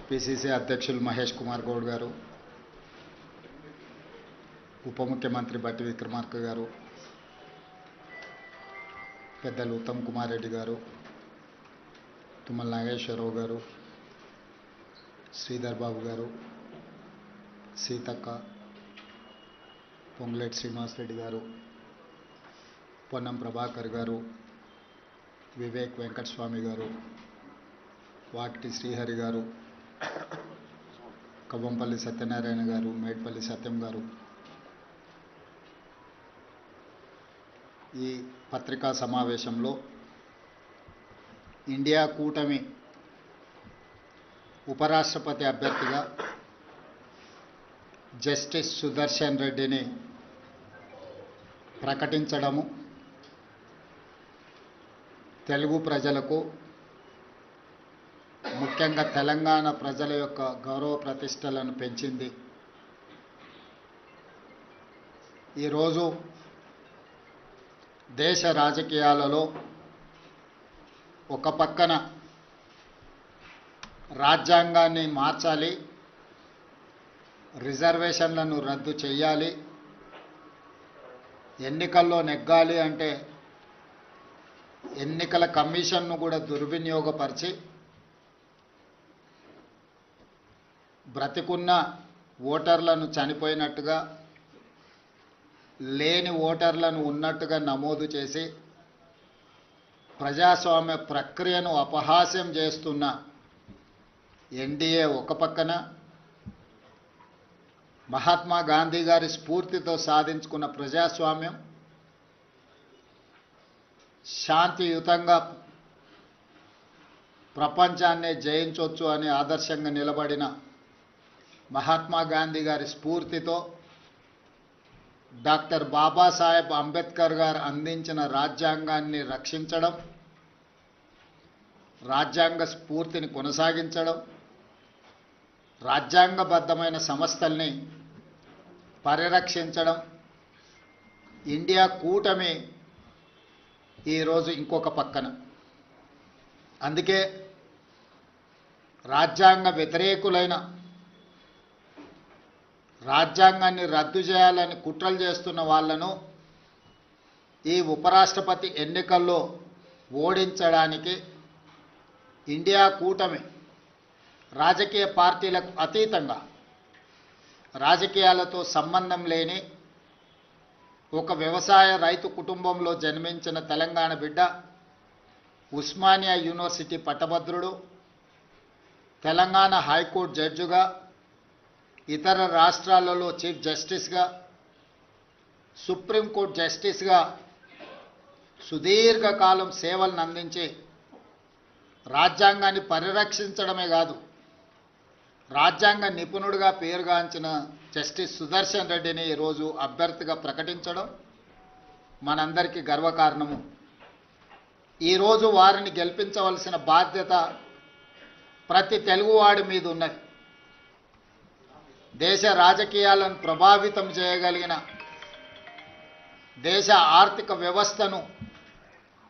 PCC అధ్యక్షులు మహేష్ కుమార్ గౌడ్ గారు, ఉప ముఖ్యమంత్రి బట్టి విక్రమార్క గారు, పెద్దలు ఉత్తమ్ కుమార్ రెడ్డి గారు, తుమ్మల నాగేశ్వరరావు గారు, శ్రీధర్ బాబు గారు, సీతక్క, పొంగులేటి శ్రీనివాసరెడ్డి గారు, పొన్నం ప్రభాకర్ గారు, వివేక్ వెంకటస్వామి గారు, వాకిటి శ్రీహరి గారు, కవ్వంపల్లి సత్యనారాయణ గారు, మేడ్పల్లి సత్యం గారు, ఈ పత్రికా సమావేశంలో ఇండియా కూటమి ఉపరాష్ట్రపతి అభ్యర్థిగా జస్టిస్ సుదర్శన్ రెడ్డిని ప్రకటించడము తెలుగు ప్రజలకు, ముఖ్యంగా తెలంగాణ ప్రజల యొక్క గౌరవ ప్రతిష్టలను పెంచింది. ఈరోజు దేశ రాజకీయాలలో ఒక పక్కన రాజ్యాంగాన్ని మార్చాలి, రిజర్వేషన్లను రద్దు చేయాలి, ఎన్నికల్లో నెగ్గాలి అంటే ఎన్నికల కమిషన్ను కూడా దుర్వినియోగపరిచి బ్రతికున్న ఓటర్లను చనిపోయినట్టుగా, లేని ఓటర్లను ఉన్నట్టుగా నమోదు చేసి ప్రజాస్వామ్య ప్రక్రియను అపహాస్యం చేస్తున్న ఎన్డీఏ ఒక పక్కన, మహాత్మా గాంధీ గారి స్ఫూర్తితో సాధించుకున్న ప్రజాస్వామ్యం, శాంతియుతంగా ప్రపంచాన్నే జయించవచ్చు అని ఆదర్శంగా నిలబడిన మహాత్మా గాంధీ గారి స్ఫూర్తితో డాక్టర్ బాబాసాహెబ్ అంబేద్కర్ గారు అందించిన రాజ్యాంగాన్ని రక్షించడం, రాజ్యాంగ స్ఫూర్తిని కొనసాగించడం, రాజ్యాంగబద్ధమైన సంస్థల్ని పరిరక్షించడం, ఇండియా కూటమి ఈరోజు ఇంకొక పక్కన. అందుకే రాజ్యాంగ వ్యతిరేకులైన, రాజ్యాంగాన్ని రద్దు చేయాలని కుట్రలు చేస్తున్న వాళ్లను ఈ ఉపరాష్ట్రపతి ఎన్నికల్లో ఓడించడానికి ఇండియా కూటమి రాజకీయ పార్టీలకు అతీతంగా, రాజకీయాలతో సంబంధం లేని ఒక వ్యవసాయ రైతు కుటుంబంలో జన్మించిన తెలంగాణ బిడ్డ, ఉస్మానియా యూనివర్సిటీ పట్టభద్రుడు, తెలంగాణ హైకోర్టు జడ్జిగా, ఇతర రాష్ట్రాలలో చీఫ్ జస్టిస్గా, సుప్రీంకోర్టు జస్టిస్గా సుదీర్ఘకాలం సేవలను అందించి రాజ్యాంగాన్ని పరిరక్షించడమే కాదు, రాజ్యాంగ నిపుణుడిగా పేరుగాంచిన జస్టిస్ సుదర్శన్ రెడ్డిని ఈరోజు అభ్యర్థిగా ప్రకటించడం మనందరికీ గర్వకారణము. ఈరోజు వారిని గెలిపించవలసిన బాధ్యత ప్రతి తెలుగువాడి మీద ఉన్నది. దేశ రాజకీయాలను ప్రభావితం చేయగలిగిన, దేశ ఆర్థిక వ్యవస్థను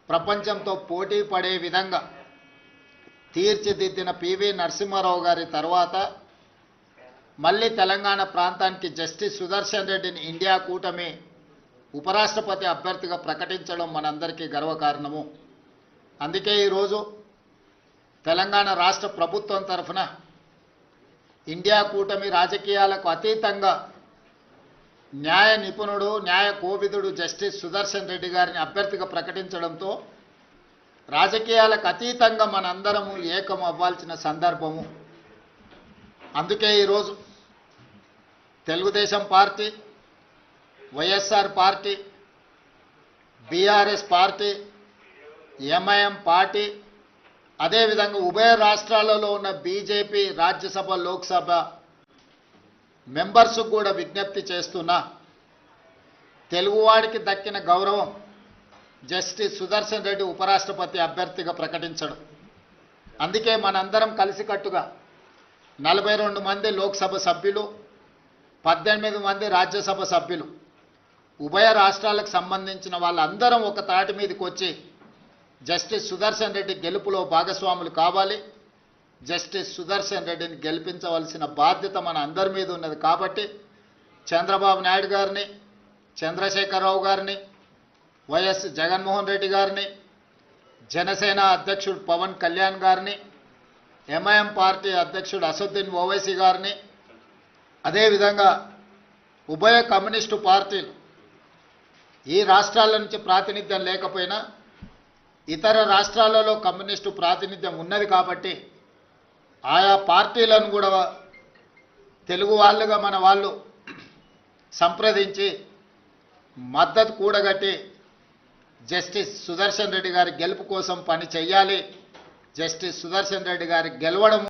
ప్రపంచంతో పోటీ పడే విధంగా తీర్చిదిద్దిన పివి నరసింహారావు గారి తర్వాత మళ్ళీ తెలంగాణ ప్రాంతానికి జస్టిస్ సుదర్శన్ రెడ్డిని ఇండియా కూటమి ఉపరాష్ట్రపతి అభ్యర్థిగా ప్రకటించడం మనందరికీ గర్వకారణము. అందుకే ఈరోజు తెలంగాణ రాష్ట్ర ప్రభుత్వం తరఫున ఇండియా కూటమి రాజకీయాలకు అతీతంగా న్యాయ నిపుణుడు, న్యాయ కోవిదుడు జస్టిస్ సుదర్శన్ రెడ్డి గారిని అభ్యర్థిగా ప్రకటించడంతో రాజకీయాలకు అతీతంగా మనందరము ఏకం అవ్వాల్సిన సందర్భము. అందుకే ఈరోజు Telugu Desam party, YSR party, BRS party, MIM party, అదేవిధంగా ఉభయ రాష్ట్రాలలో ఉన్న బీజేపీ రాజ్యసభ, లోక్సభ మెంబర్స్కు కూడా విజ్ఞప్తి చేస్తున్నా, తెలుగువాడికి దక్కిన గౌరవం జస్టిస్ సుదర్శన్ రెడ్డి ఉపరాష్ట్రపతి అభ్యర్థిగా ప్రకటించడం. అందుకే మనందరం కలిసికట్టుగా 42 మంది లోక్సభ సభ్యులు, 18 మంది రాజ్యసభ సభ్యులు, ఉభయ రాష్ట్రాలకు సంబంధించిన వాళ్ళందరం ఒక తాటి మీదకి వచ్చి జస్టిస్ సుదర్శన్ రెడ్డి గెలుపులో భాగస్వాములు కావాలి. జస్టిస్ సుదర్శన్ రెడ్డిని గెలిపించవలసిన బాధ్యత మన అందరి మీద ఉన్నది. కాబట్టి చంద్రబాబు నాయుడు గారిని, చంద్రశేఖరరావు గారిని, వైఎస్ జగన్మోహన్ రెడ్డి గారిని, జనసేన అధ్యక్షుడు పవన్ కళ్యాణ్ గారిని, ఎంఐఎం పార్టీ అధ్యక్షుడు అసదుద్దీన్ ఓవైసీ గారిని, అదేవిధంగా ఉభయ కమ్యూనిస్టు పార్టీలు ఈ రాష్ట్రాల నుంచి ప్రాతినిధ్యం లేకపోయినా ఇతర రాష్ట్రాలలో కమ్యూనిస్టు ప్రాతినిధ్యం ఉన్నది కాబట్టి ఆయా పార్టీలను కూడా తెలుగు వాళ్ళుగా మన వాళ్ళు సంప్రదించి మద్దతు కూడగట్టి జస్టిస్ సుదర్శన్ రెడ్డి గారి గెలుపు కోసం పని చేయాలి. జస్టిస్ సుదర్శన్ రెడ్డి గారి గెలవడం